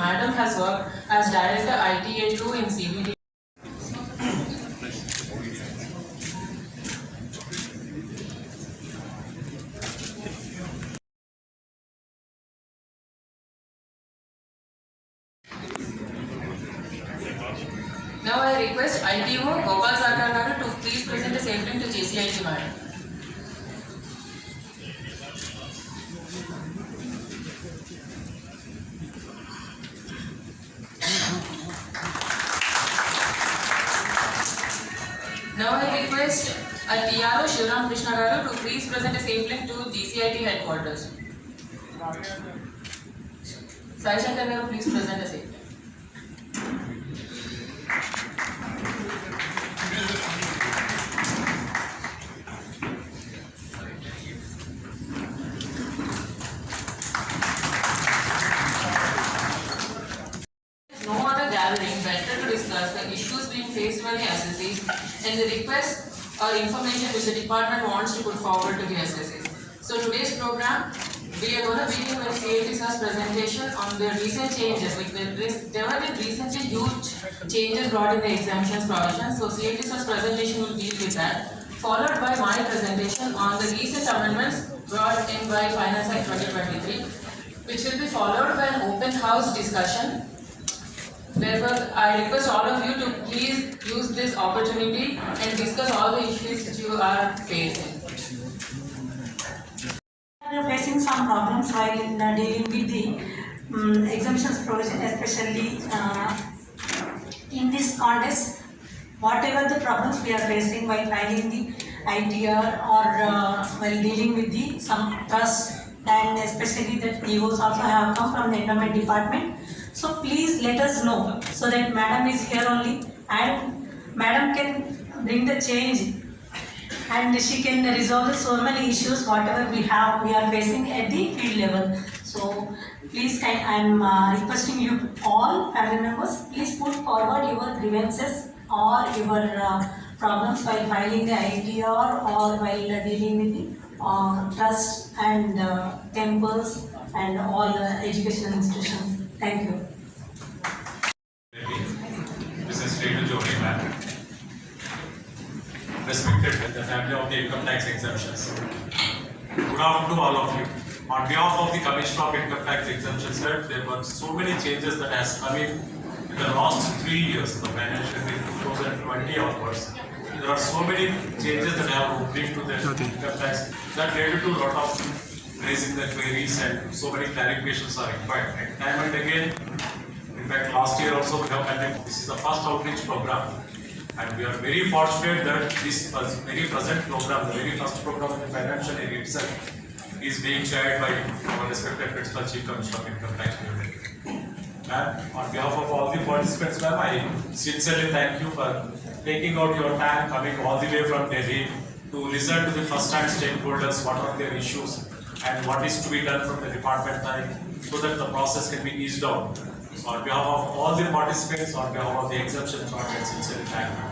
Madam has worked as Director ITA2 in CBD. Now I request ITO Gopal Sarkar Garu to please present a statement to GCIT Madam. Now I request TRO Shivram Krishna Garu to please present a statement to GCIT headquarters. Sai Shankar Garu, please present a statement. No other gathering better to discuss the issues being faced by the assessees and the requests or information which the department wants to put forward to the assessees. So today's program, we are going to begin with CAT sir's presentation on the recent changes. Like there have been recently huge changes brought in the exemptions provision. So CAT sir's presentation will deal with that, followed by my presentation on the recent amendments brought in by Finance Act 2023, which will be followed by an open house discussion. Therefore, I request all of you to please use this opportunity and discuss all the issues that you are facing. We are facing some problems while dealing with the exemptions provision, especially in this context. Whatever the problems we are facing while filing the ITR or while dealing with the some trust, and especially that EOs also have come from the Endowment Department. So please let us know so that Madam is here only and Madam can bring the change and she can resolve so many issues whatever we are facing at the field level. So please, I am requesting you all family members, please put forward your grievances or your problems while filing the ITR or while dealing with the trust and temples and all educational institutions. Thank you. This is RenuJauhari, ma'am. Respected the family of the income tax exemptions. Good afternoon to all of you. On behalf of the Commissioner of Income Tax Exemptions, there were so many changes that has come in the last 3 years, the financial year 2020 onwards. There are so many changes that have opened to the income tax that led to a lot of raising the queries and so many clarifications are required. And time and again, in fact last year also we have conducted, this is the first outreach program. And we are very fortunate that this very present program, the very first program in the financial year itself, is being chaired by our respected Principal Chief Commissioner of Income Tax. Ma'am, on behalf of all the participants, ma'am, I sincerely thank you for taking out your time, coming all the way from Delhi to listen to the first-hand stakeholders, what are their issues and what is to be done from the department side so that the process can be eased out. So on behalf of all the participants, on behalf of the exemptions, I sincerely thank you.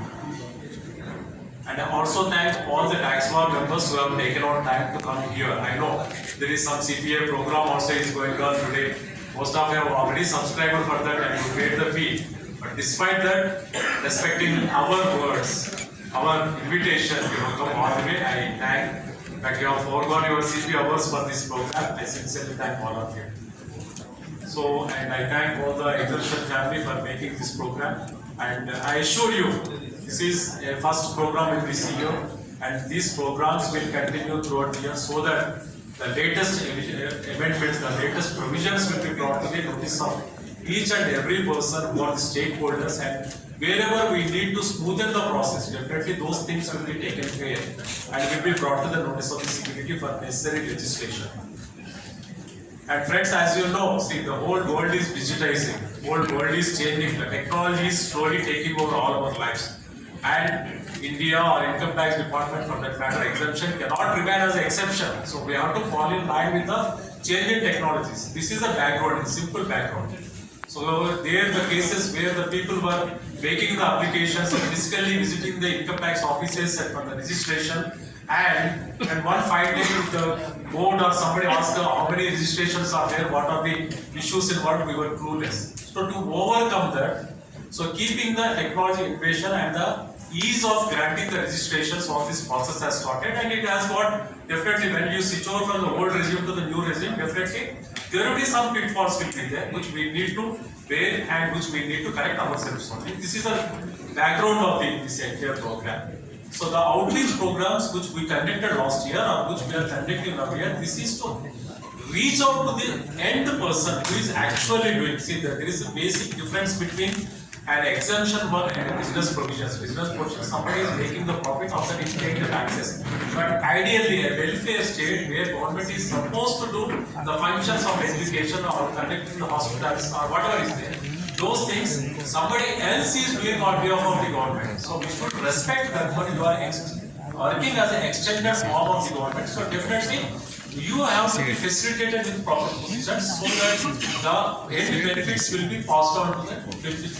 And I also thank all the tax law members who have taken out time to come here. I know there is some CPA program also is going on today. Most of you have already subscribed for that and you paid the fee. But despite that, respecting our words, our invitation, you have come all the way. I thank that you have foregone your CPA hours for this program. I sincerely thank all of you. So, and I thank all the exemption family for making this program. And I assure you, this is a first program in this year, and these programs will continue throughout the year so that the latest amendments, the latest provisions will be brought to the notice of each and every person who are the stakeholders, and wherever we need to smoothen the process, definitely those things will be taken care and will be brought to the notice of the security for necessary legislation. And friends, as you know, see, the whole world is digitizing, the whole world is changing, the technology is slowly taking over all our lives. And India or income tax department, for that matter, exemption cannot remain as an exception. So we have to fall in line with the changing technologies. This is a background, a simple background. So there are the cases where the people were making the applications, physically visiting the income tax offices and for the registration. And one fine day if the board or somebody asked how many registrations are there, what are the issues involved, we were clueless. So to overcome that, so keeping the technology innovation and the ease of granting the registrations, all this process has started, and it has got definitely when you switch over from the old regime to the new regime, definitely there will be some pitfalls will be there which we need to bear and which we need to correct ourselves only. This is the background of this entire program. So the outreach programs which we conducted last year or which we are conducting now here, this is to reach out to the end person who is actually doing. See, there is a basic difference between an exemption one and a business provisions. Business provisions, somebody is making the profit after he paying the taxes. But ideally, a welfare state where government is supposed to do the functions of education or conducting the hospitals or whatever is there, those things somebody else is doing on behalf of the government. So we should respect that when you are working as an extended arm of the government. So definitely you have to be facilitated with proper positions so that the end benefits will be passed on to the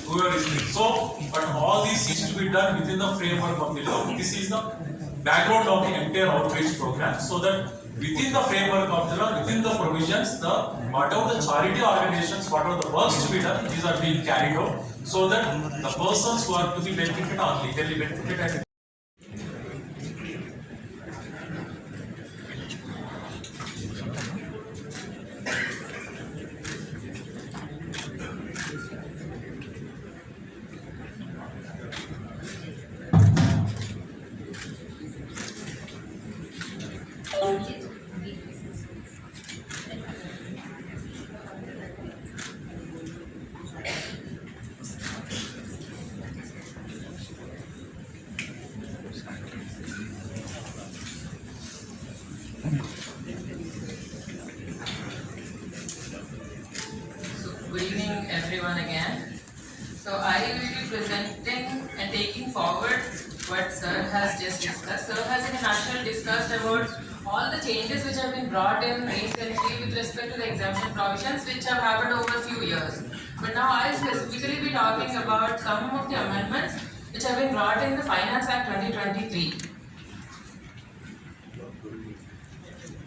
whoever is doing. So, but all this is to be done within the framework of the law. This is the background of the entire outreach program, so that within the framework of the law, within the provisions, the whatever the charity organizations, whatever the works to be done, these are being carried out, so that the persons who are to be benefited are legally benefited. And Good evening everyone again. So I will be presenting and taking forward what Sir has just discussed. Sir has in a nutshell discussed about all the changes which have been brought in recently with respect to the exemption provisions which have happened over a few years. But now I will specifically be talking about some of the amendments which have been brought in the Finance Act 2023.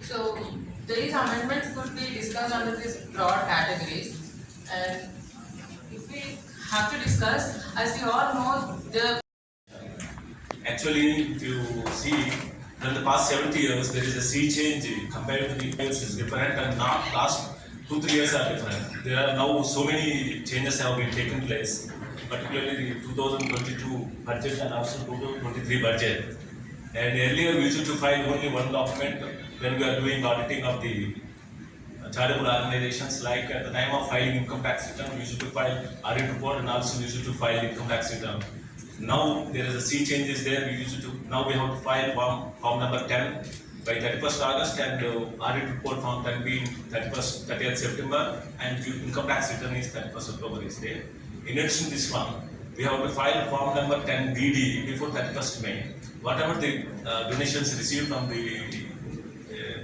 So these amendments could be discussed under these broad categories. And if we have to discuss, as we all know, the actually, if you see, in the past 70 years, there is a sea change compared to the years is different, and now last 2-3 years are different. There are now so many changes have been taken place, particularly the 2022 budget and also 2023 budget. And earlier we used to file only one document when we are doing auditing of the charitable organizations. Like at the time of filing income tax return, we used to file audit report and also we used to file income tax return. Now there is a sea changes there. We used to now we have to file form number 10 by 31st August and audit report form 10 being 30th September, and income tax return is 31st October is there. In addition to this one, we have to file form number 10 BD before 31st May. Whatever the donations received from the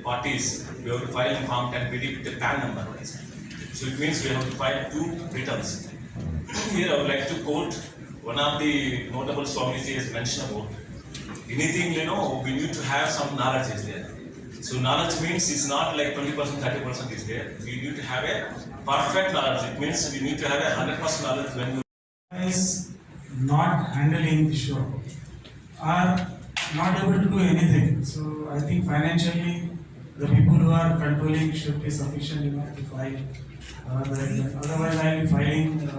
parties, we have to file in form 10 BD with the PAN number. So it means we have to file 2 returns. Here I would like to quote one of the notable Swamiji has mentioned about anything, we need to have some knowledge is there. So knowledge means it's not like 20%, 30% is there. We need to have a perfect knowledge. It means we need to have a 100% knowledge when you is not handling the show, are not able to do anything. So I think financially, the people who are controlling should be sufficient enough to file. Otherwise, I will be filing.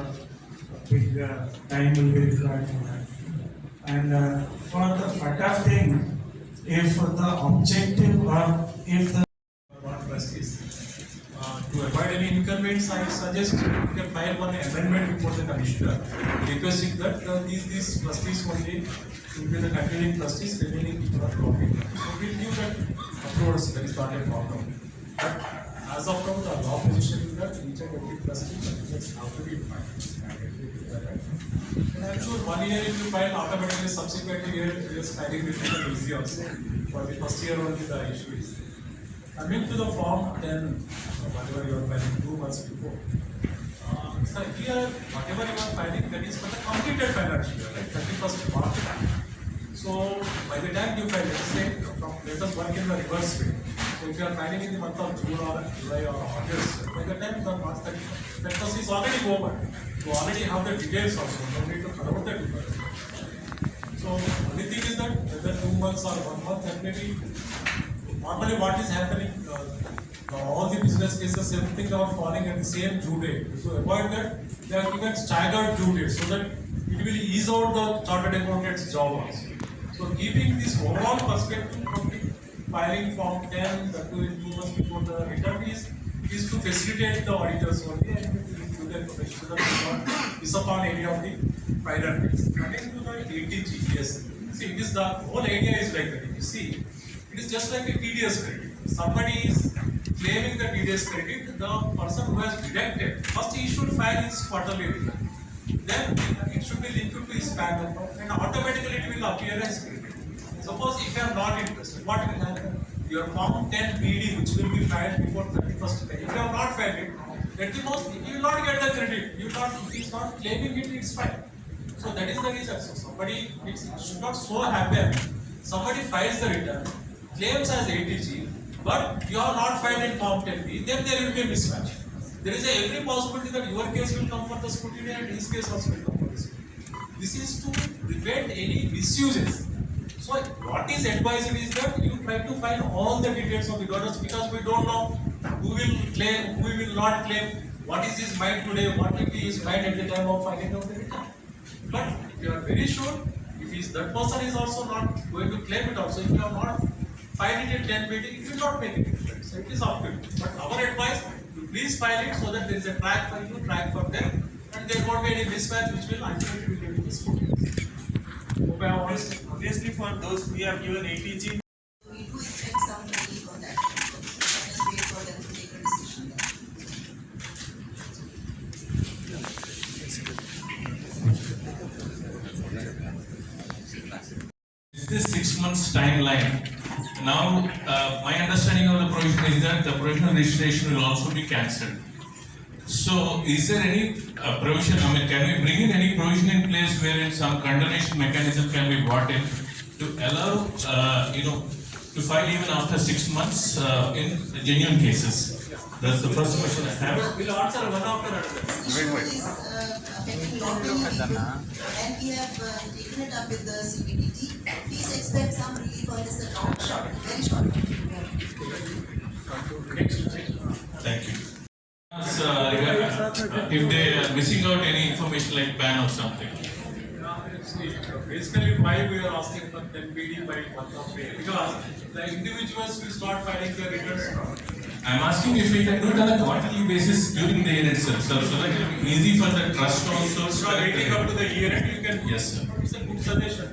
Big time will be required for that. And for the FATF thing, if the objective or if the trustees. To avoid any inconvenience, I suggest you can file one amendment before the commissioner, requesting that these trustees only will be the continuing trustees, remaining people are dropping. So we'll give that approach, that is not a problem. But as of now, the law position is that each and every trustee have to be filed. And I'm sure 1 year if you file, automatically subsequent year just filing will become easy also. For the first year only the issue is. Coming to the form, then whatever you are filing 2 months before. So here, whatever you are filing, that is for the completed financial year, like 31st March. So by the time you file, let's say, let us work in the reverse way. So if you are filing in the month of June or July or August, by the time the March 31st is already over. You already have the details also, no need to cover the difference. So only thing is that whether 2 months or 1 month, that may be normally what is happening. All the business cases, everything are falling at the same due date. To avoid that, they are given staggered due dates so that it will ease out the chartered accountant's job also. So keeping this overall perspective from the filing form 10, that 2 months before the return is to facilitate the auditors only and to the information so that we not miss upon any of the priorities. Coming to the 80G, yes. See, it is the whole idea is like that. If you see, it is just like a TDS credit. Somebody is claiming the TDS credit, the person who has deducted, first he should file his quarterly return. Then it should be linked to his PAN number and automatically it will appear as credit. Suppose if you are not interested, what will happen? Your form 10 BD, which will be filed before 31st May. If you have not filed it, at the most you will not get the credit. If he is not claiming it, it's fine. So that is the reason. So somebody, it should not so happen. Somebody files the return, claims as 80G, but you have not filed in form 10B, then there will be a mismatch. There is every possibility that your case will come for the scrutiny and his case also will come for the scrutiny. This is to prevent any misuses. So what is advised is that you try to find all the details of the donors because we don't know who will claim, who will not claim, what is his mind today, what will be his mind at the time of filing of the return. But if you are very sure, if that person is also not going to claim it also, if you are not file it in 10 meeting, it will not make a difference. So it is up to you. But our advice, you please file it so that there is a track for you, track for them, and there won't be any mismatch which will ultimately be given to scrutiny. Obviously, for those who have given 80G, We do expect some relief on that. Let us wait for them to take a decision. This 6 months timeline. Now, my understanding of the provision is that the provisional registration will also be cancelled. So, is there any provision? I mean, can we bring in any provision in place wherein some condonation mechanism can be brought in to allow, to file even after 6 months in genuine cases? That's the first question I have. We'll answer one after another. This issue is affecting lot many people, and we have taken it up with the CBDT. Please expect some relief on this account short, very short. Thank you. If they are missing out any information like PAN or something. Basically, why we are asking for 10 BD by month of May? Because the individuals will start filing their returns. I'm asking if we can do it on a quarterly basis during the year itself, so that it will be easy for the trust also. So waiting up to the year end, you can. Yes, sir. It's a good suggestion.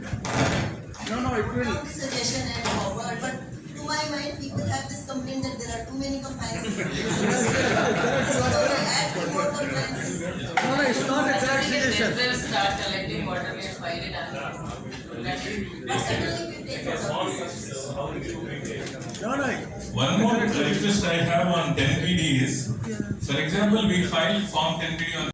Not the suggestion and forward, but to my mind, people have this complaint that there are too many compliances. So we add more compliances. It's not a correct suggestion. They will start collecting quarterly and file it But certainly we take it up. One more request I have on 10PD is, for example, we file Form 10PD on